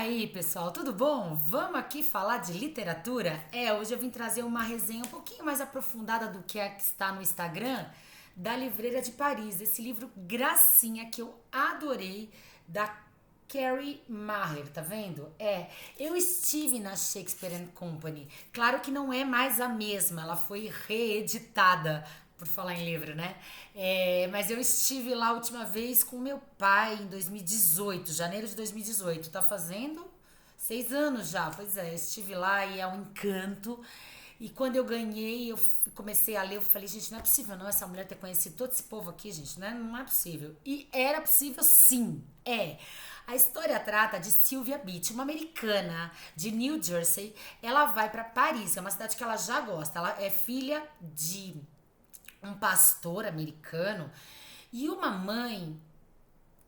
aí, pessoal, tudo bom? Vamos aqui falar de literatura? Hoje eu vim trazer uma resenha um pouquinho mais aprofundada do que a que está no Instagram da Livreira de Paris, esse livro gracinha que eu adorei, da Carrie Maher, tá vendo? Eu estive na Shakespeare and Company. Claro que não é mais a mesma, ela foi reeditada, por falar em livro, né? Mas eu estive lá a última vez com meu pai em 2018, janeiro de 2018. Tá fazendo 6 anos já. Pois é, estive lá e é um encanto. E quando eu ganhei, comecei a ler, eu falei, gente, não é possível não essa mulher ter conhecido todo esse povo aqui, gente, né? Não é possível. E era possível sim, é. A história trata de Sylvia Beach, uma americana de New Jersey. Ela vai para Paris, que é uma cidade que ela já gosta. Ela é filha de um pastor americano e uma mãe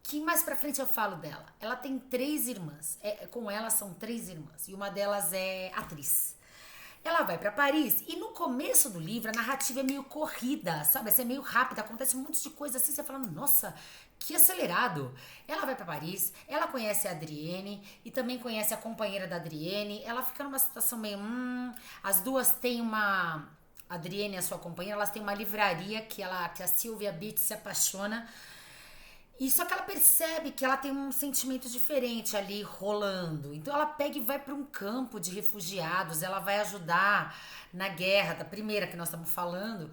que mais pra frente eu falo dela. Ela tem 3 irmãs. Com ela são 3 irmãs. E uma delas é atriz. Ela vai pra Paris e no começo do livro a narrativa é meio corrida, sabe? É meio rápida, acontece um monte de coisa assim, você fala, nossa, que acelerado. Ela vai pra Paris, ela conhece a Adrienne e também conhece a companheira da Adrienne. Ela fica numa situação meio, as duas têm uma... A Adrienne e a sua companheira, elas têm uma livraria que a Sylvia Beach se apaixona. E só que ela percebe que ela tem um sentimento diferente ali rolando. Então ela pega e vai para um campo de refugiados. Ela vai ajudar na guerra, da primeira que nós estamos falando.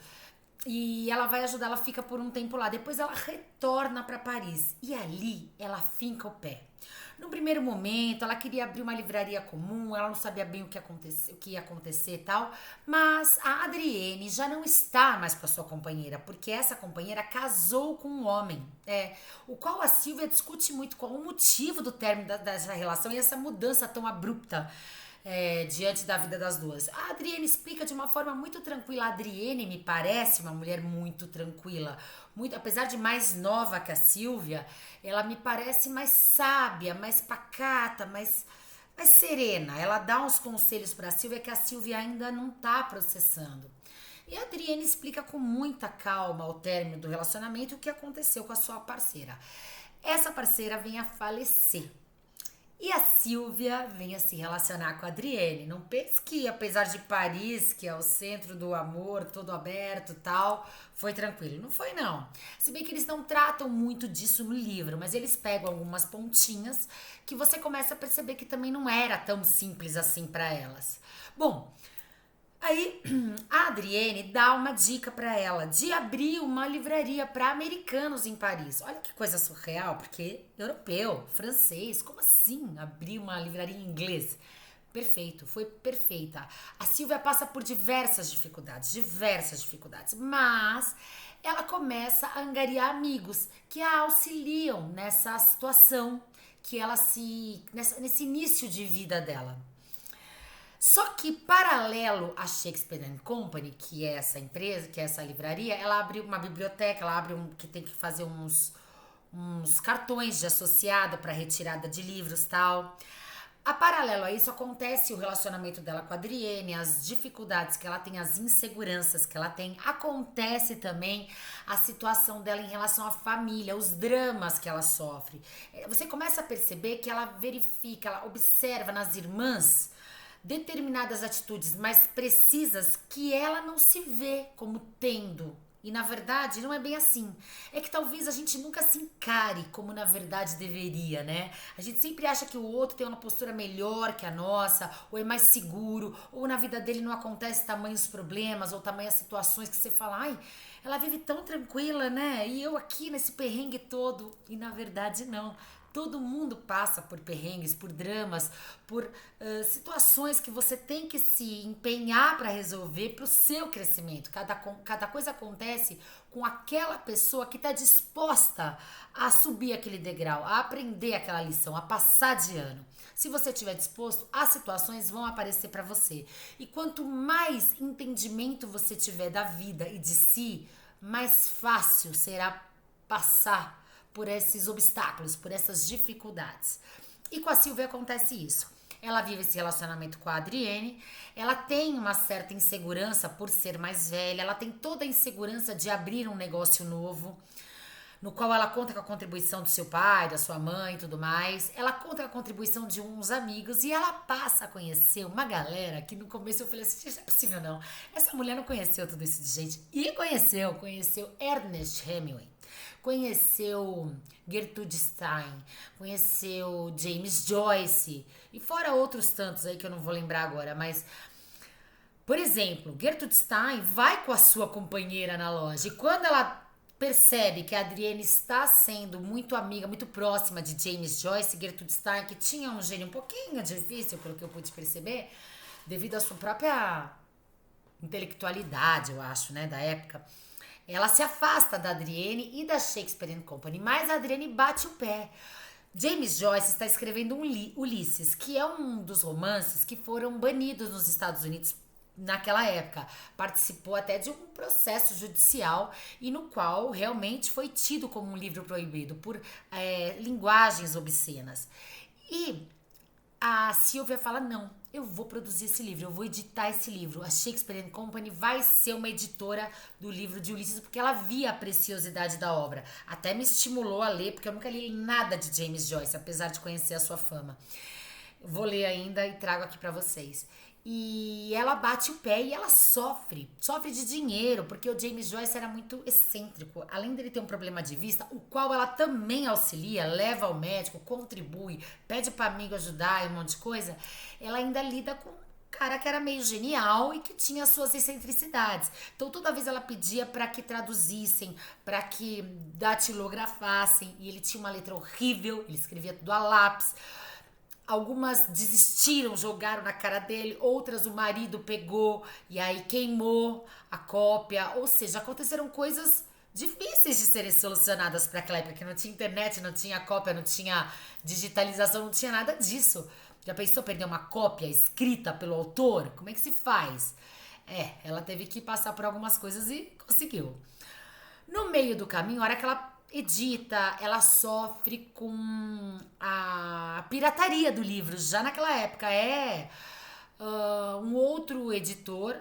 E ela vai ajudar, ela fica por um tempo lá. Depois ela retorna para Paris. E ali ela finca o pé. No primeiro momento, ela queria abrir uma livraria comum, ela não sabia bem o que ia acontecer e tal, mas a Adrienne já não está mais com a sua companheira, porque essa companheira casou com um homem, o qual a Silvia discute muito qual o motivo do término dessa relação e essa mudança tão abrupta diante da vida das duas. A Adrienne explica de uma forma muito tranquila. A Adrienne me parece uma mulher muito tranquila, muito, apesar de mais nova que a Silvia, ela me parece mais sábia, mais pacata, mais serena. Ela dá uns conselhos para a Silvia que a Silvia ainda não tá processando. E a Adrienne explica com muita calma ao término do relacionamento o que aconteceu com a sua parceira. Essa parceira vem a falecer. E a Silvia vem a se relacionar com a Adrienne. Não pense que, apesar de Paris, que é o centro do amor, todo aberto e tal, foi tranquilo. Não foi, não. Se bem que eles não tratam muito disso no livro, mas eles pegam algumas pontinhas que você começa a perceber que também não era tão simples assim para elas. Bom, aí a Adrienne dá uma dica para ela de abrir uma livraria para americanos em Paris. Olha que coisa surreal, porque europeu, francês, como assim abrir uma livraria em inglês? Perfeito, foi perfeita. A Silvia passa por diversas dificuldades, mas ela começa a angariar amigos que a auxiliam nessa situação que ela nesse início de vida dela. Só que, paralelo à Shakespeare and Company, que é essa empresa, que é essa livraria, ela abre uma biblioteca, que tem que fazer uns cartões de associado para retirada de livros e tal. A paralelo a isso acontece o relacionamento dela com a Adrienne, as dificuldades que ela tem, as inseguranças que ela tem. Acontece também a situação dela em relação à família, os dramas que ela sofre. Você começa a perceber que ela verifica, ela observa nas irmãs determinadas atitudes mais precisas que ela não se vê como tendo. E na verdade não é bem assim. É que talvez a gente nunca se encare como na verdade deveria, né? A gente sempre acha que o outro tem uma postura melhor que a nossa, ou é mais seguro, ou na vida dele não acontece tamanhos problemas, ou tamanhas situações que você fala, ai, ela vive tão tranquila, né? E eu aqui nesse perrengue todo. E na verdade não. Todo mundo passa por perrengues, por dramas, por situações que você tem que se empenhar para resolver para o seu crescimento. Cada coisa acontece com aquela pessoa que está disposta a subir aquele degrau, a aprender aquela lição, a passar de ano. Se você estiver disposto, as situações vão aparecer para você. E quanto mais entendimento você tiver da vida e de si, mais fácil será passar por esses obstáculos, por essas dificuldades. E com a Silvia acontece isso. Ela vive esse relacionamento com a Adrienne, ela tem uma certa insegurança por ser mais velha, ela tem toda a insegurança de abrir um negócio novo, no qual ela conta com a contribuição do seu pai, da sua mãe e tudo mais. Ela conta com a contribuição de uns amigos e ela passa a conhecer uma galera que no começo eu falei assim, gente, não é possível não. Essa mulher não conheceu tudo isso de gente. E conheceu Ernest Hemingway, conheceu Gertrude Stein, conheceu James Joyce e fora outros tantos aí que eu não vou lembrar agora, mas... Por exemplo, Gertrude Stein vai com a sua companheira na loja e quando ela percebe que a Adrienne está sendo muito amiga, muito próxima de James Joyce, Gertrude Stein, que tinha um gênio um pouquinho difícil, pelo que eu pude perceber, devido à sua própria intelectualidade, eu acho, né, da época, ela se afasta da Adrienne e da Shakespeare Company, mas a Adrienne bate o pé. James Joyce está escrevendo Ulisses, que é um dos romances que foram banidos nos Estados Unidos naquela época. Participou até de um processo judicial e no qual realmente foi tido como um livro proibido por linguagens obscenas. E a Sylvia fala, não, eu vou produzir esse livro, eu vou editar esse livro. A Shakespeare Company vai ser uma editora do livro de Ulisses porque ela via a preciosidade da obra. Até me estimulou a ler, porque eu nunca li nada de James Joyce, apesar de conhecer a sua fama. Vou ler ainda e trago aqui pra vocês. E ela bate o pé e ela sofre de dinheiro, porque o James Joyce era muito excêntrico. Além dele ter um problema de vista, o qual ela também auxilia, leva ao médico, contribui, pede para amigo ajudar e um monte de coisa, ela ainda lida com um cara que era meio genial e que tinha suas excentricidades. Então toda vez ela pedia para que traduzissem, para que datilografassem, e ele tinha uma letra horrível, ele escrevia tudo a lápis. Algumas desistiram, jogaram na cara dele, outras o marido pegou e aí queimou a cópia. Ou seja, aconteceram coisas difíceis de serem solucionadas para aquela época, que não tinha internet, não tinha cópia, não tinha digitalização, não tinha nada disso. Já pensou perder uma cópia escrita pelo autor? Como é que se faz? Ela teve que passar por algumas coisas e conseguiu. No meio do caminho, a hora que ela edita, ela sofre com a pirataria do livro. Já naquela época, um outro editor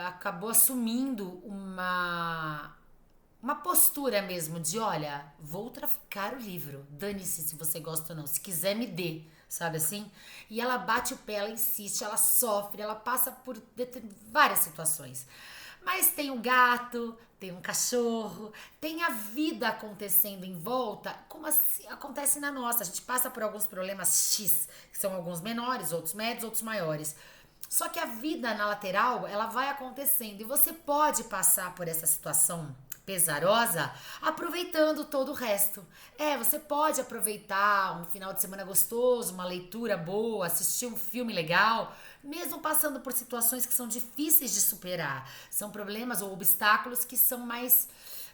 acabou assumindo uma postura mesmo de, olha, vou traficar o livro, dane-se se você gosta ou não, se quiser me dê, sabe assim? E ela bate o pé, ela insiste, ela sofre, ela passa por várias situações. Mas tem um gato, tem um cachorro, tem a vida acontecendo em volta, como assim acontece na nossa. A gente passa por alguns problemas X, que são alguns menores, outros médios, outros maiores. Só que a vida na lateral, ela vai acontecendo e você pode passar por essa situação pesarosa aproveitando todo o resto. Você pode aproveitar um final de semana gostoso, uma leitura boa, assistir um filme legal, mesmo passando por situações que são difíceis de superar. São problemas ou obstáculos que são mais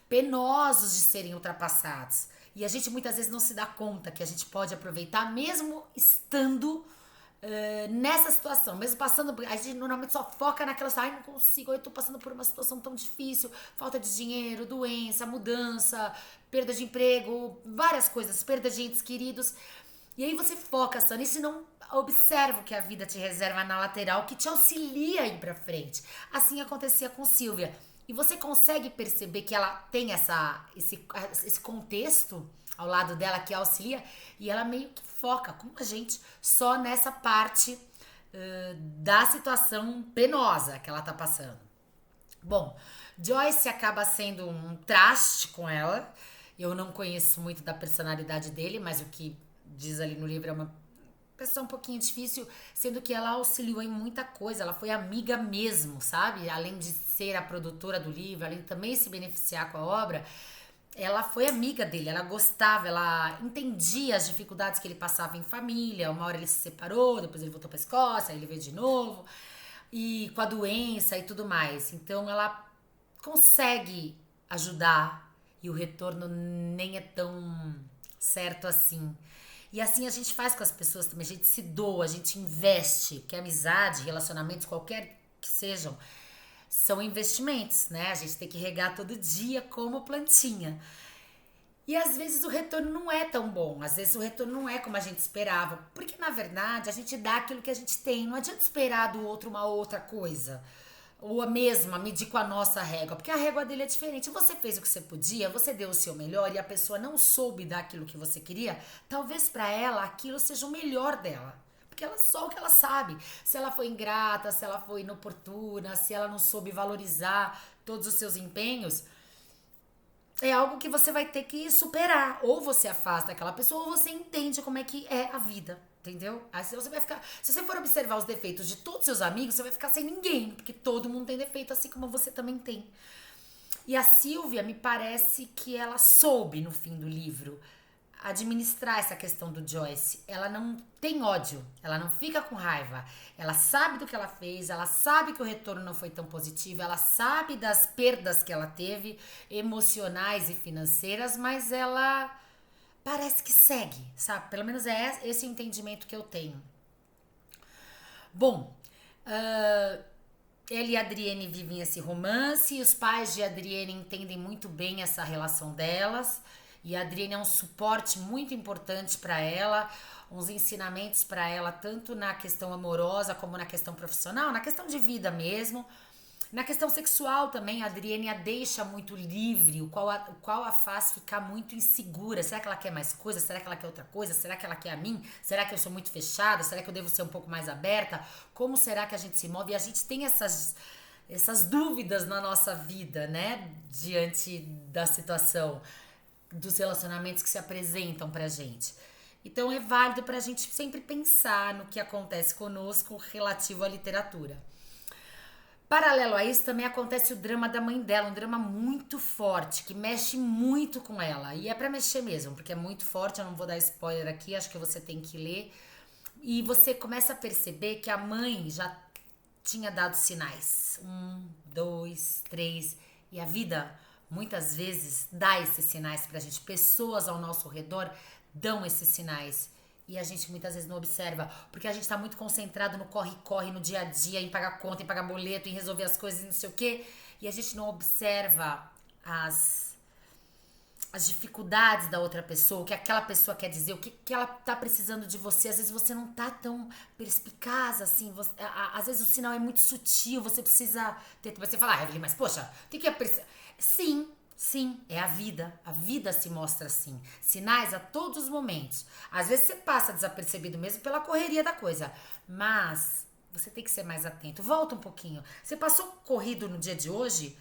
penosos de serem ultrapassados. E a gente muitas vezes não se dá conta que a gente pode aproveitar mesmo estando nessa situação, mesmo passando, a gente normalmente só foca naquela, não consigo, eu tô passando por uma situação tão difícil, falta de dinheiro, doença, mudança, perda de emprego, várias coisas, perda de entes queridos, e aí você foca só nisso e não observa o que a vida te reserva na lateral, que te auxilia a ir pra frente. Assim acontecia com Sylvia, e você consegue perceber que ela tem esse contexto ao lado dela que auxilia, e ela meio que foca, como a gente, só nessa parte da situação penosa que ela tá passando. Bom, Joyce acaba sendo um traste com ela. Eu não conheço muito da personalidade dele, mas o que diz ali no livro é uma pessoa um pouquinho difícil, sendo que ela auxiliou em muita coisa, ela foi amiga mesmo, sabe? Além de ser a produtora do livro, além de também se beneficiar com a obra, ela foi amiga dele, ela gostava, ela entendia as dificuldades que ele passava em família. Uma hora ele se separou, depois ele voltou pra Escócia, aí ele veio de novo, e com a doença e tudo mais. Então ela consegue ajudar e o retorno nem é tão certo assim. E assim a gente faz com as pessoas também, a gente se doa, a gente investe, porque amizade, relacionamentos, qualquer que sejam, são investimentos, né? A gente tem que regar todo dia como plantinha. E às vezes o retorno não é tão bom, às vezes o retorno não é como a gente esperava, porque na verdade a gente dá aquilo que a gente tem, não adianta esperar do outro uma outra coisa. ou a mesma, medir com a nossa régua, porque a régua dele é diferente. Você fez o que você podia, você deu o seu melhor e a pessoa não soube dar aquilo que você queria, talvez para ela aquilo seja o melhor dela. Porque ela só o que ela sabe. Se ela foi ingrata, se ela foi inoportuna, se ela não soube valorizar todos os seus empenhos, é algo que você vai ter que superar. Ou você afasta aquela pessoa, ou você entende como é que é a vida. Entendeu? Aí você vai ficar. Se você for observar os defeitos de todos os seus amigos, você vai ficar sem ninguém. Porque todo mundo tem defeito, assim como você também tem. E a Silvia, me parece que ela soube, no fim do livro, administrar essa questão do Joyce. Ela não tem ódio, ela não fica com raiva. Ela sabe do que ela fez, ela sabe que o retorno não foi tão positivo, ela sabe das perdas que ela teve, emocionais e financeiras, mas ela parece que segue, sabe? Pelo menos é esse o entendimento que eu tenho. Bom, ele e a Adriene vivem esse romance, e os pais de Adriene entendem muito bem essa relação delas, e a Adriene é um suporte muito importante para ela, uns ensinamentos para ela, tanto na questão amorosa como na questão profissional, na questão de vida mesmo. Na questão sexual também, a Adriene a deixa muito livre, o qual a faz ficar muito insegura. Será que ela quer mais coisa? Será que ela quer outra coisa? Será que ela quer a mim? Será que eu sou muito fechada? Será que eu devo ser um pouco mais aberta? Como será que a gente se move? E a gente tem essas dúvidas na nossa vida, né? Diante da situação, dos relacionamentos que se apresentam pra gente. Então é válido pra gente sempre pensar no que acontece conosco relativo à literatura. Paralelo a isso, também acontece o drama da mãe dela, um drama muito forte, que mexe muito com ela. E é pra mexer mesmo, porque é muito forte, eu não vou dar spoiler aqui, acho que você tem que ler. E você começa a perceber que a mãe já tinha dado sinais. 1, 2, 3. E a vida, muitas vezes, dá esses sinais pra gente. Pessoas ao nosso redor dão esses sinais. E a gente muitas vezes não observa, porque a gente tá muito concentrado no corre-corre, no dia a dia, em pagar conta, em pagar boleto, em resolver as coisas, não sei o quê. E a gente não observa as dificuldades da outra pessoa, o que aquela pessoa quer dizer, o que ela tá precisando de você. Às vezes você não tá tão perspicaz assim, às vezes o sinal é muito sutil, você precisa ter. Você fala, ah, Evelyn, mas poxa, o que é preciso? Sim, é a vida. A vida se mostra assim. Sinais a todos os momentos. Às vezes você passa desapercebido mesmo pela correria da coisa. Mas você tem que ser mais atento. Volta um pouquinho. Você passou corrido no dia de hoje?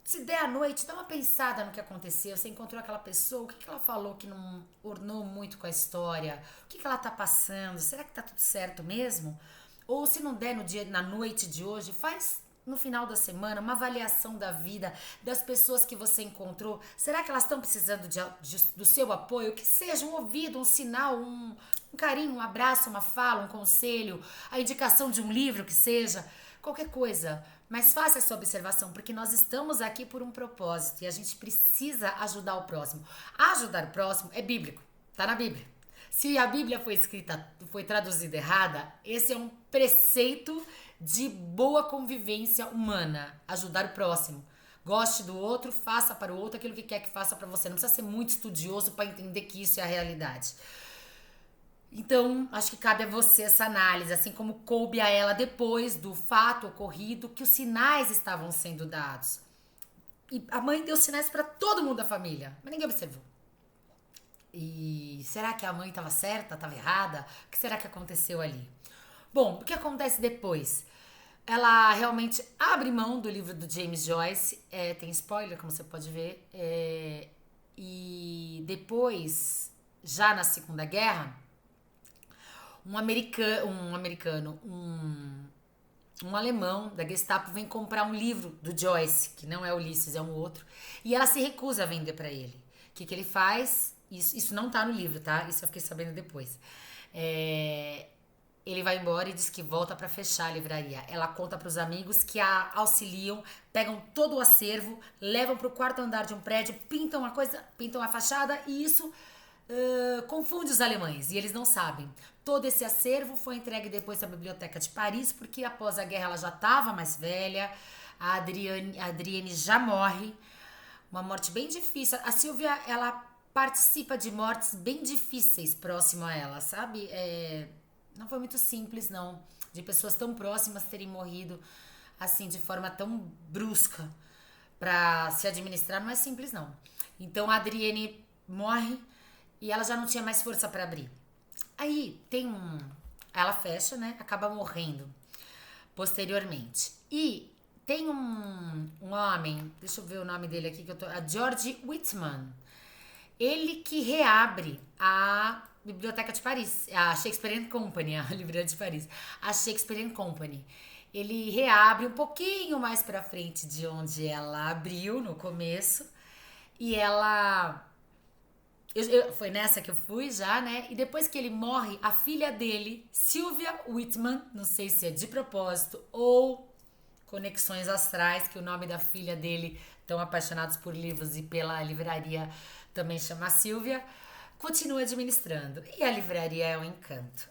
Se der à noite, dá uma pensada no que aconteceu. Você encontrou aquela pessoa, o que ela falou que não ornou muito com a história? O que ela tá passando? Será que tá tudo certo mesmo? Ou se não der no dia, na noite de hoje, faz no final da semana uma avaliação da vida, das pessoas que você encontrou. Será que elas estão precisando do seu apoio? Que seja um ouvido, um sinal, um carinho, um abraço, uma fala, um conselho, a indicação de um livro que seja, qualquer coisa. Mas faça essa observação, porque nós estamos aqui por um propósito e a gente precisa ajudar o próximo. Ajudar o próximo é bíblico, tá na Bíblia. Se a Bíblia foi traduzida errada, esse é um preceito de boa convivência humana. Ajudar o próximo. Goste do outro, faça para o outro aquilo que quer que faça para você. Não precisa ser muito estudioso para entender que isso é a realidade. Então, acho que cabe a você essa análise, assim como coube a ela depois do fato ocorrido, que os sinais estavam sendo dados. E a mãe deu sinais para todo mundo da família, mas ninguém observou. E será que a mãe estava certa, estava errada? O que será que aconteceu ali? Bom, o que acontece depois? Ela realmente abre mão do livro do James Joyce, tem spoiler, como você pode ver, e depois, já na Segunda Guerra, um alemão da Gestapo vem comprar um livro do Joyce, que não é Ulisses, é um outro, e ela se recusa a vender para ele. O que ele faz? Isso não tá no livro, tá? Isso eu fiquei sabendo depois. Ele vai embora e diz que volta para fechar a livraria. Ela conta para os amigos que a auxiliam, pegam todo o acervo, levam para o quarto andar de um prédio, pintam a fachada e isso confunde os alemães e eles não sabem. Todo esse acervo foi entregue depois à Biblioteca de Paris, porque após a guerra ela já estava mais velha, a Adrienne já morre, uma morte bem difícil. A Silvia, ela participa de mortes bem difíceis próximo a ela, sabe? Não foi muito simples, não, de pessoas tão próximas terem morrido. assim, de forma tão brusca pra se administrar, não é simples, não. Então a Adrienne morre e ela já não tinha mais força pra abrir. Aí tem um. Ela fecha, né? Acaba morrendo posteriormente. E tem um homem, deixa eu ver o nome dele aqui, que eu tô. A George Whitman. Ele que reabre a Biblioteca de Paris, a Shakespeare and Company, a Livraria de Paris, a Shakespeare and Company. Ele reabre um pouquinho mais pra frente de onde ela abriu no começo. E ela foi nessa que eu fui já, né? E depois que ele morre, a filha dele, Sylvia Whitman, não sei se é de propósito ou conexões astrais, que o nome da filha dele, tão apaixonados por livros e pela livraria, também chama Sylvia, continua administrando. E a livraria é um encanto.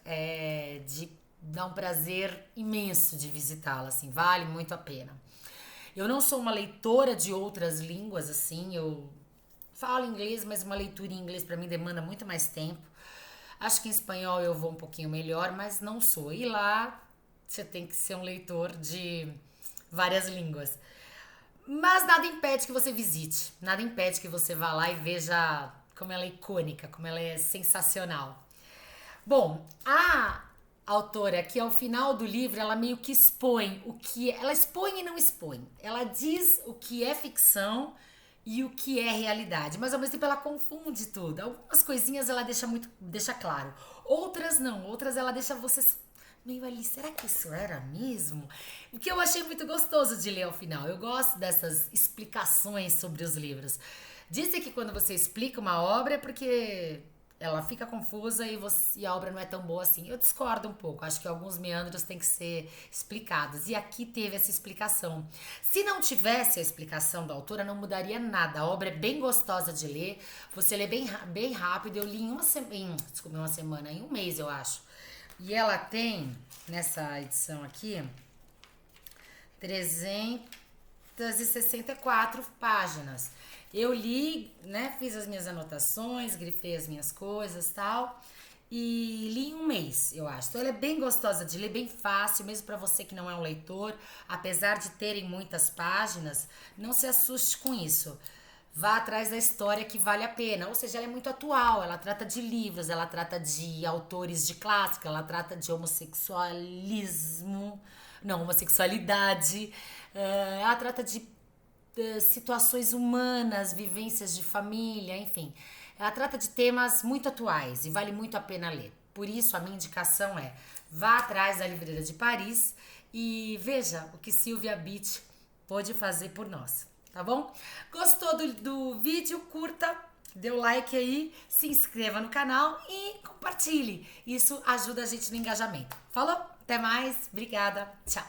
Dá um prazer imenso de visitá-la, assim, vale muito a pena. Eu não sou uma leitora de outras línguas, assim, eu falo inglês, mas uma leitura em inglês pra mim demanda muito mais tempo. Acho que em espanhol eu vou um pouquinho melhor, mas não sou. E lá você tem que ser um leitor de várias línguas. Mas nada impede que você visite, nada impede que você vá lá e veja como ela é icônica, como ela é sensacional. Bom, a autora que ao final do livro ela meio que expõe o que ela expõe e não expõe. Ela diz o que é ficção e o que é realidade, mas ao mesmo tempo ela confunde tudo. Algumas coisinhas ela deixa claro, outras não, outras ela deixa você meio ali, será que isso era mesmo? O que eu achei muito gostoso de ler ao final. Eu gosto dessas explicações sobre os livros. Dizem que quando você explica uma obra é porque ela fica confusa e a obra não é tão boa assim. Eu discordo um pouco. Acho que alguns meandros têm que ser explicados. E aqui teve essa explicação. Se não tivesse a explicação da autora, não mudaria nada. A obra é bem gostosa de ler. Você lê bem rápido. Eu li em uma semana, em um mês, eu acho. E ela tem, nessa edição aqui, 364 páginas. Eu li, né, fiz as minhas anotações, grifei as minhas coisas e tal, e li em um mês, eu acho. Então ela é bem gostosa de ler, bem fácil, mesmo para você que não é um leitor. Apesar de terem muitas páginas, não se assuste com isso. Vá atrás da história que vale a pena. Ou seja, ela é muito atual, ela trata de livros, ela trata de autores de clássica, ela trata de homossexualidade, ela trata de situações humanas, vivências de família, enfim. Ela trata de temas muito atuais e vale muito a pena ler. Por isso, a minha indicação é: vá atrás da Livraria de Paris e veja o que Sylvia Beach pôde fazer por nós. Tá bom? Gostou do vídeo? Curta, dê o like aí, se inscreva no canal e compartilhe. Isso ajuda a gente no engajamento. Falou? Até mais. Obrigada. Tchau.